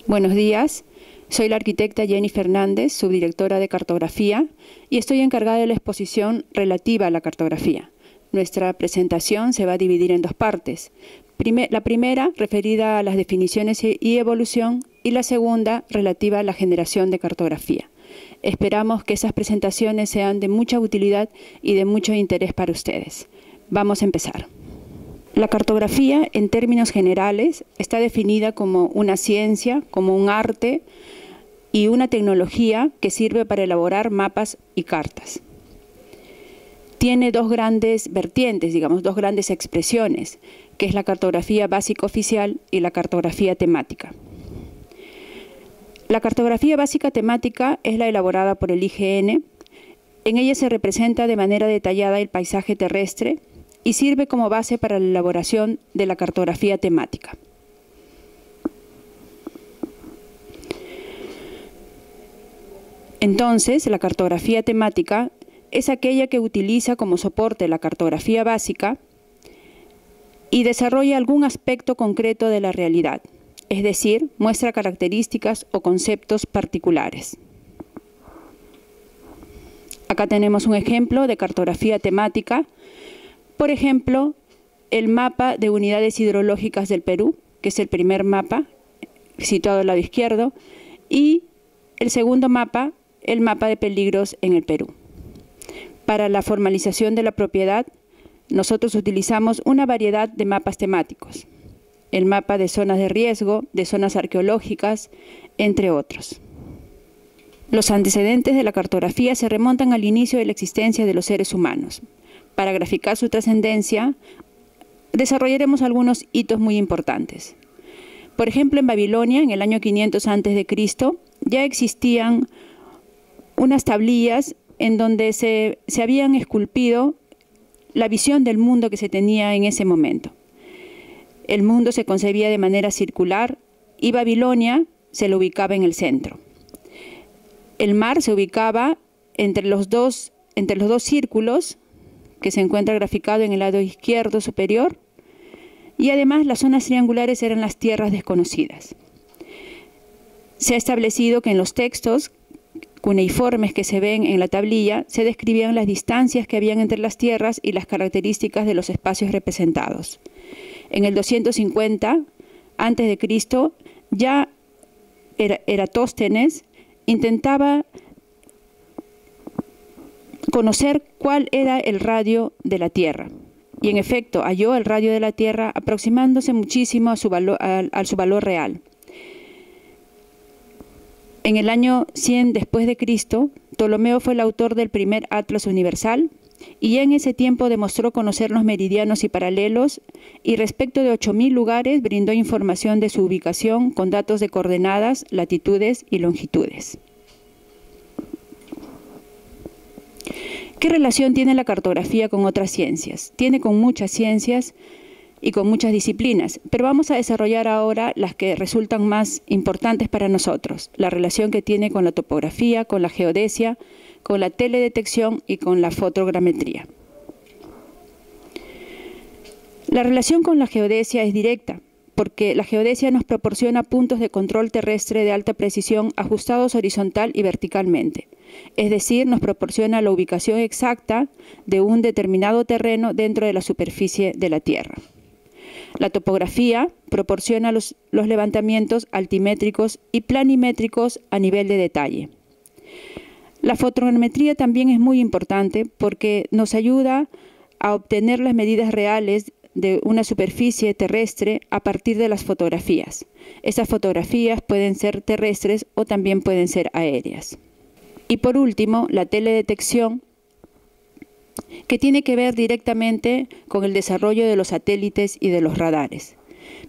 Buenos días, soy la arquitecta Jenny Fernández, subdirectora de cartografía, y estoy encargada de la exposición relativa a la cartografía. Nuestra presentación se va a dividir en dos partes. La primera, referida a las definiciones y evolución, y la segunda, relativa a la generación de cartografía. Esperamos que esas presentaciones sean de mucha utilidad y de mucho interés para ustedes. Vamos a empezar. La cartografía, en términos generales, está definida como una ciencia, como un arte y una tecnología que sirve para elaborar mapas y cartas. Tiene dos grandes vertientes, dos grandes expresiones, que es la cartografía básica oficial y la cartografía temática. La cartografía básica temática es la elaborada por el IGN. En ella se representa de manera detallada el paisaje terrestre y sirve como base para la elaboración de la cartografía temática. Entonces, la cartografía temática es aquella que utiliza como soporte la cartografía básica y desarrolla algún aspecto concreto de la realidad, es decir, muestra características o conceptos particulares. Acá tenemos un ejemplo de cartografía temática. Por ejemplo, el mapa de unidades hidrológicas del Perú, que es el primer mapa, situado al lado izquierdo, y el segundo mapa, el mapa de peligros en el Perú. Para la formalización de la propiedad, nosotros utilizamos una variedad de mapas temáticos. El mapa de zonas de riesgo, de zonas arqueológicas, entre otros. Los antecedentes de la cartografía se remontan al inicio de la existencia de los seres humanos. Para graficar su trascendencia, desarrollaremos algunos hitos muy importantes. Por ejemplo, en Babilonia, en el año 500 a.C., ya existían unas tablillas en donde se habían esculpido la visión del mundo que se tenía en ese momento. El mundo se concebía de manera circular y Babilonia se lo ubicaba en el centro. El mar se ubicaba entre los dos círculos que se encuentra graficado en el lado izquierdo superior, y además las zonas triangulares eran las tierras desconocidas. Se ha establecido que en los textos cuneiformes que se ven en la tablilla se describían las distancias que habían entre las tierras y las características de los espacios representados. En el 250 a.C. ya Eratóstenes intentaba conocer cuál era el radio de la Tierra. Y en efecto, halló el radio de la Tierra aproximándose muchísimo a su valor real. En el año 100 después de Cristo, Ptolomeo fue el autor del primer Atlas Universal y ya en ese tiempo demostró conocer los meridianos y paralelos, y respecto de 8.000 lugares brindó información de su ubicación con datos de coordenadas, latitudes y longitudes. ¿Qué relación tiene la cartografía con otras ciencias? Tiene con muchas ciencias y con muchas disciplinas, pero vamos a desarrollar ahora las que resultan más importantes para nosotros. La relación que tiene con la topografía, con la geodesia, con la teledetección y con la fotogrametría. La relación con la geodesia es directa, porque la geodesia nos proporciona puntos de control terrestre de alta precisión ajustados horizontal y verticalmente. Es decir, nos proporciona la ubicación exacta de un determinado terreno dentro de la superficie de la Tierra. La topografía proporciona los levantamientos altimétricos y planimétricos a nivel de detalle. La fotogrametría también es muy importante porque nos ayuda a obtener las medidas reales de una superficie terrestre a partir de las fotografías. Estas fotografías pueden ser terrestres o también pueden ser aéreas. Y por último, la teledetección, que tiene que ver directamente con el desarrollo de los satélites y de los radares.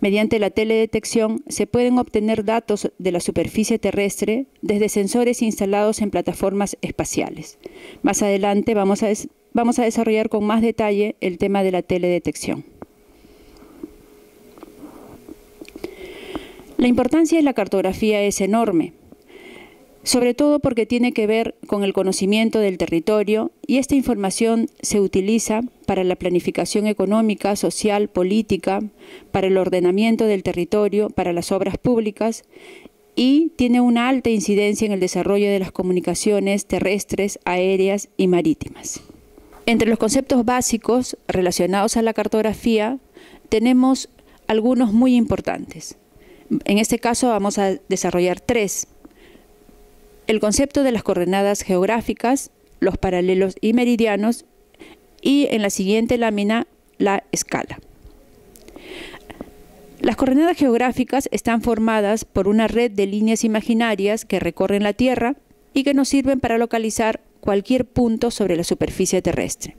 Mediante la teledetección se pueden obtener datos de la superficie terrestre desde sensores instalados en plataformas espaciales. Más adelante vamos a desarrollar con más detalle el tema de la teledetección. La importancia de la cartografía es enorme, sobre todo porque tiene que ver con el conocimiento del territorio, y esta información se utiliza para la planificación económica, social, política, para el ordenamiento del territorio, para las obras públicas y tiene una alta incidencia en el desarrollo de las comunicaciones terrestres, aéreas y marítimas. Entre los conceptos básicos relacionados a la cartografía tenemos algunos muy importantes. En este caso vamos a desarrollar 3. El concepto de las coordenadas geográficas, los paralelos y meridianos, y en la siguiente lámina la escala. Las coordenadas geográficas están formadas por una red de líneas imaginarias que recorren la Tierra y que nos sirven para localizar cualquier punto sobre la superficie terrestre.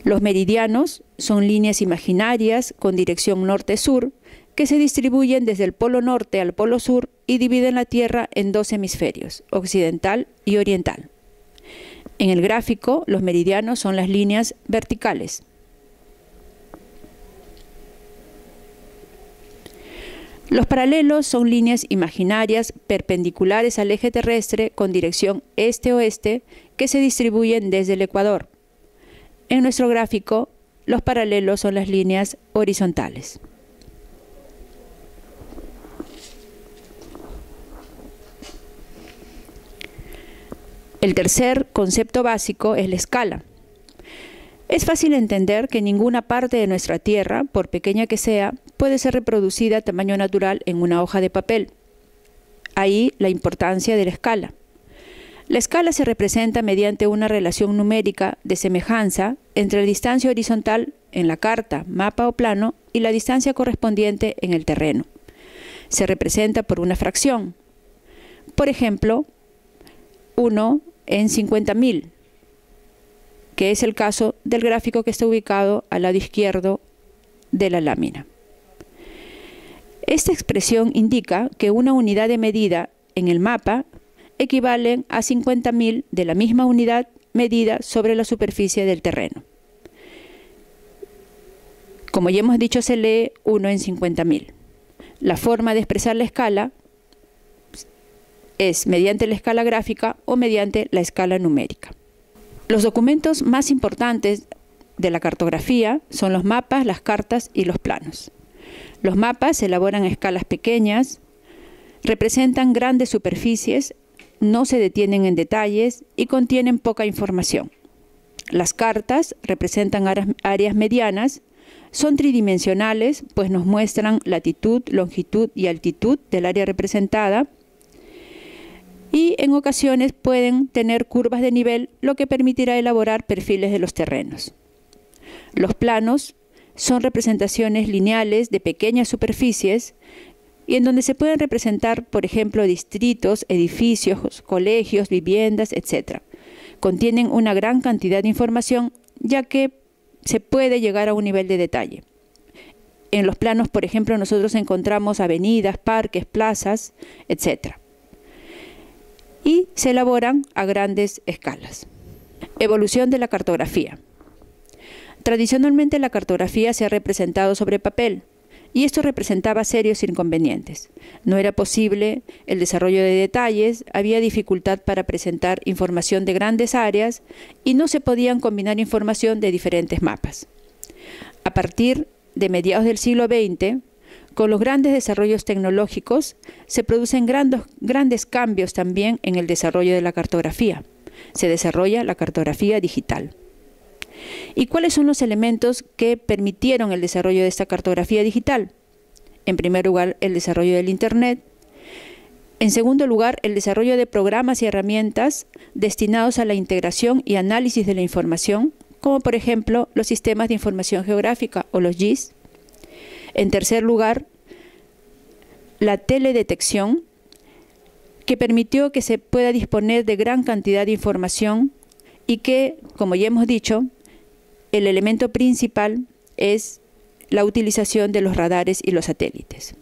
Los meridianos son líneas imaginarias con dirección norte-sur que se distribuyen desde el polo norte al polo sur y dividen la Tierra en 2 hemisferios, occidental y oriental. En el gráfico, los meridianos son las líneas verticales. Los paralelos son líneas imaginarias perpendiculares al eje terrestre con dirección este-oeste que se distribuyen desde el ecuador. En nuestro gráfico, los paralelos son las líneas horizontales. El tercer concepto básico es la escala. Es fácil entender que ninguna parte de nuestra Tierra, por pequeña que sea, puede ser reproducida a tamaño natural en una hoja de papel. Ahí la importancia de la escala. La escala se representa mediante una relación numérica de semejanza entre la distancia horizontal en la carta, mapa o plano y la distancia correspondiente en el terreno. Se representa por una fracción. Por ejemplo, 1 en 50.000, que es el caso del gráfico que está ubicado al lado izquierdo de la lámina. Esta expresión indica que una unidad de medida en el mapa equivale a 50.000 de la misma unidad medida sobre la superficie del terreno. Como ya hemos dicho, se lee 1 en 50.000. La forma de expresar la escala es mediante la escala gráfica o mediante la escala numérica. Los documentos más importantes de la cartografía son los mapas, las cartas y los planos. Los mapas se elaboran a escalas pequeñas, representan grandes superficies, no se detienen en detalles y contienen poca información. Las cartas representan áreas medianas, son tridimensionales, pues nos muestran latitud, longitud y altitud del área representada, y en ocasiones pueden tener curvas de nivel, lo que permitirá elaborar perfiles de los terrenos. Los planos son representaciones lineales de pequeñas superficies y en donde se pueden representar, por ejemplo, distritos, edificios, colegios, viviendas, etc. Contienen una gran cantidad de información, ya que se puede llegar a un nivel de detalle. En los planos, por ejemplo, nosotros encontramos avenidas, parques, plazas, etc. Y se elaboran a grandes escalas. Evolución de la cartografía. Tradicionalmente la cartografía se ha representado sobre papel, y esto representaba serios inconvenientes. No era posible el desarrollo de detalles, había dificultad para presentar información de grandes áreas y no se podían combinar información de diferentes mapas. A partir de mediados del siglo XX, con los grandes desarrollos tecnológicos, se producen grandes cambios también en el desarrollo de la cartografía. Se desarrolla la cartografía digital. ¿Y cuáles son los elementos que permitieron el desarrollo de esta cartografía digital? En primer lugar, el desarrollo del Internet. En segundo lugar, el desarrollo de programas y herramientas destinados a la integración y análisis de la información, como por ejemplo los sistemas de información geográfica o los GIS. En tercer lugar, la teledetección, que permitió que se pueda disponer de gran cantidad de información y que, como ya hemos dicho, el elemento principal es la utilización de los radares y los satélites.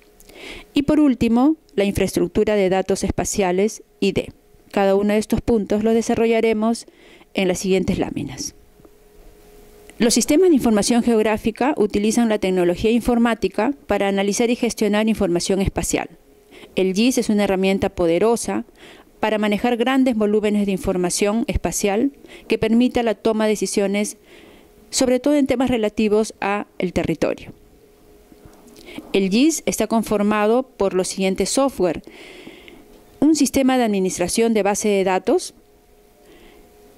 Y por último, la infraestructura de datos espaciales ID. Cada uno de estos puntos los desarrollaremos en las siguientes láminas. Los sistemas de información geográfica utilizan la tecnología informática para analizar y gestionar información espacial. El GIS es una herramienta poderosa para manejar grandes volúmenes de información espacial que permita la toma de decisiones, sobre todo en temas relativos al territorio. El GIS está conformado por los siguientes software: un sistema de administración de base de datos,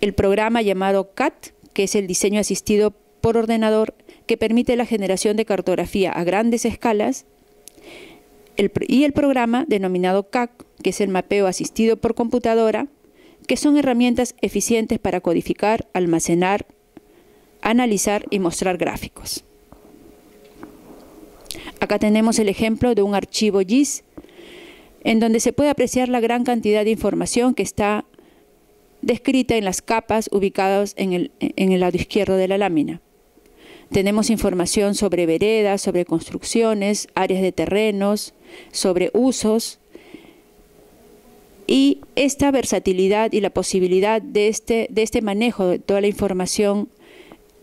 el programa llamado CAD, que es el diseño asistido por ordenador, que permite la generación de cartografía a grandes escalas, y el programa denominado CAC, que es el mapeo asistido por computadora, que son herramientas eficientes para codificar, almacenar, analizar y mostrar gráficos. Acá tenemos el ejemplo de un archivo GIS, en donde se puede apreciar la gran cantidad de información que está descrita en las capas ubicadas en el lado izquierdo de la lámina. Tenemos información sobre veredas, sobre construcciones, áreas de terrenos, sobre usos, y esta versatilidad y la posibilidad de este manejo de toda la información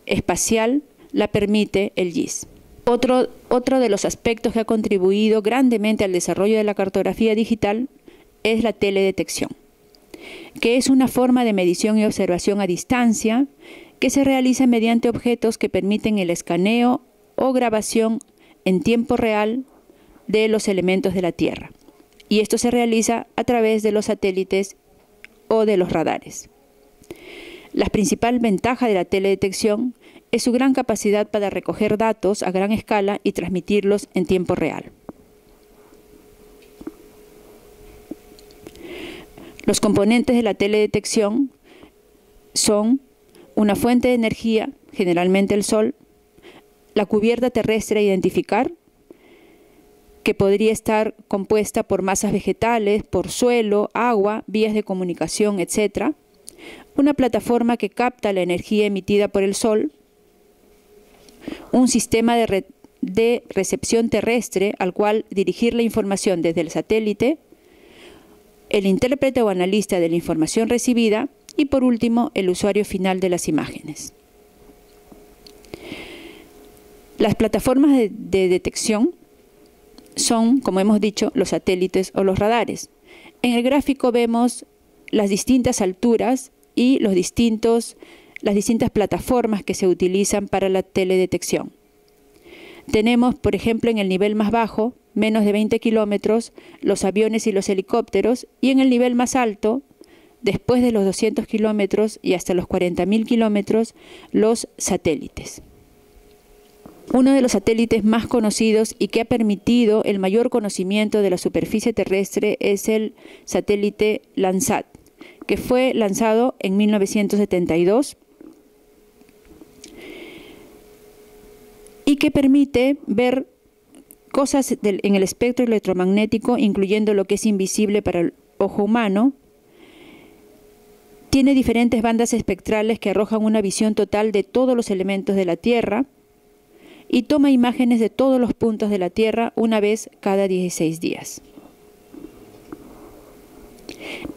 espacial la permite el GIS. Otro de los aspectos que ha contribuido grandemente al desarrollo de la cartografía digital es la teledetección, que es una forma de medición y observación a distancia que se realiza mediante objetos que permiten el escaneo o grabación en tiempo real de los elementos de la Tierra. Y esto se realiza a través de los satélites o de los radares. La principal ventaja de la teledetección es su gran capacidad para recoger datos a gran escala y transmitirlos en tiempo real. Los componentes de la teledetección son una fuente de energía, generalmente el sol, la cubierta terrestre a identificar, que podría estar compuesta por masas vegetales, por suelo, agua, vías de comunicación, etc. Una plataforma que capta la energía emitida por el sol, un sistema de recepción terrestre al cual dirigir la información desde el satélite, el intérprete o analista de la información recibida y, por último, el usuario final de las imágenes. Las plataformas de detección son, como hemos dicho, los satélites o los radares. En el gráfico vemos las distintas alturas y las distintas plataformas que se utilizan para la teledetección. Tenemos, por ejemplo, en el nivel más bajo, menos de 20 kilómetros, los aviones y los helicópteros, y en el nivel más alto, después de los 200 kilómetros y hasta los 40.000 kilómetros, los satélites. Uno de los satélites más conocidos y que ha permitido el mayor conocimiento de la superficie terrestre es el satélite Landsat, que fue lanzado en 1972 y que permite ver cosas en el espectro electromagnético, incluyendo lo que es invisible para el ojo humano. Tiene diferentes bandas espectrales que arrojan una visión total de todos los elementos de la Tierra y toma imágenes de todos los puntos de la Tierra una vez cada 16 días.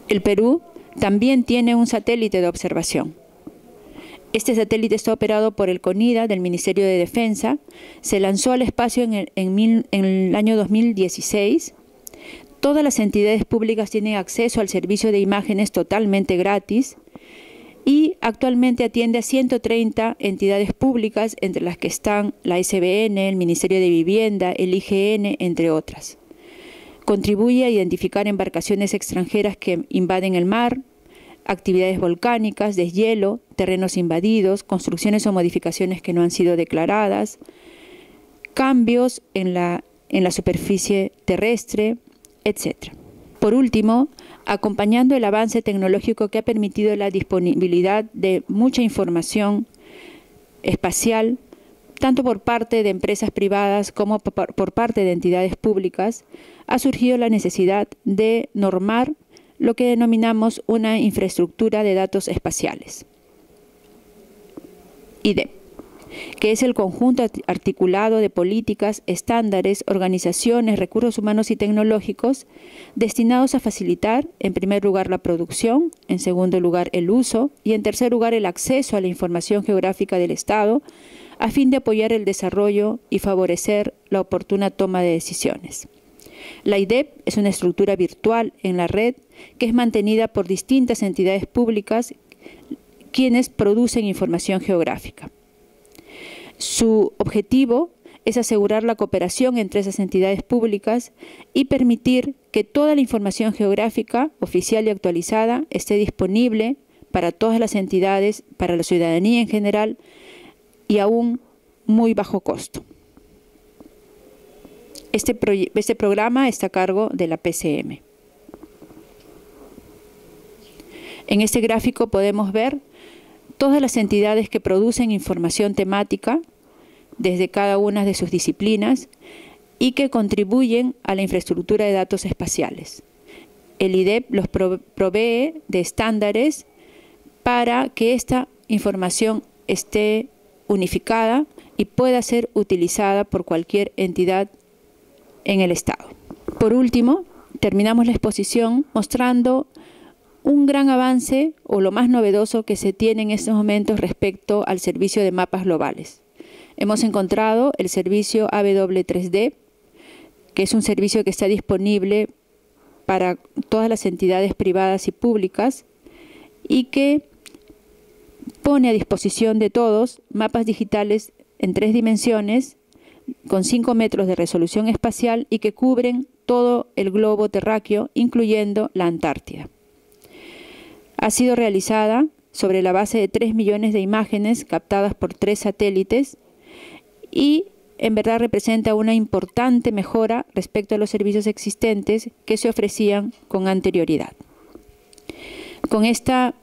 El Perú también tiene un satélite de observación. Este satélite está operado por el CONIDA del Ministerio de Defensa. Se lanzó al espacio en el año 2016. Todas las entidades públicas tienen acceso al servicio de imágenes totalmente gratis y actualmente atiende a 130 entidades públicas, entre las que están la SBN, el Ministerio de Vivienda, el IGN, entre otras. Contribuye a identificar embarcaciones extranjeras que invaden el mar, actividades volcánicas, deshielo, terrenos invadidos, construcciones o modificaciones que no han sido declaradas, cambios en la superficie terrestre, etc. Por último, acompañando el avance tecnológico que ha permitido la disponibilidad de mucha información espacial, tanto por parte de empresas privadas como por parte de entidades públicas, ha surgido la necesidad de normar lo que denominamos una infraestructura de datos espaciales, IDEP, que es el conjunto articulado de políticas, estándares, organizaciones, recursos humanos y tecnológicos destinados a facilitar, en primer lugar, la producción, en segundo lugar, el uso y, en tercer lugar, el acceso a la información geográfica del Estado, a fin de apoyar el desarrollo y favorecer la oportuna toma de decisiones. La IDEP es una estructura virtual en la red que es mantenida por distintas entidades públicas quienes producen información geográfica. Su objetivo es asegurar la cooperación entre esas entidades públicas y permitir que toda la información geográfica, oficial y actualizada, esté disponible para todas las entidades, para la ciudadanía en general y a un muy bajo costo. Este programa está a cargo de la PCM. En este gráfico podemos ver todas las entidades que producen información temática desde cada una de sus disciplinas y que contribuyen a la infraestructura de datos espaciales. El IDEP los provee de estándares para que esta información esté unificada y pueda ser utilizada por cualquier entidad en el Estado. Por último, terminamos la exposición mostrando un gran avance o lo más novedoso que se tiene en estos momentos respecto al servicio de mapas globales. Hemos encontrado el servicio AW3D, que es un servicio que está disponible para todas las entidades privadas y públicas y que pone a disposición de todos mapas digitales en 3 dimensiones con 5 metros de resolución espacial y que cubren todo el globo terráqueo, incluyendo la Antártida. Ha sido realizada sobre la base de 3 millones de imágenes captadas por 3 satélites y en verdad representa una importante mejora respecto a los servicios existentes que se ofrecían con anterioridad. Con esta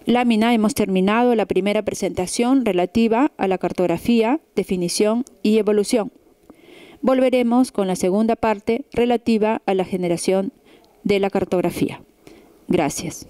lámina hemos terminado la primera presentación relativa a la cartografía, definición y evolución. Volveremos con la segunda parte relativa a la generación de la cartografía. Gracias.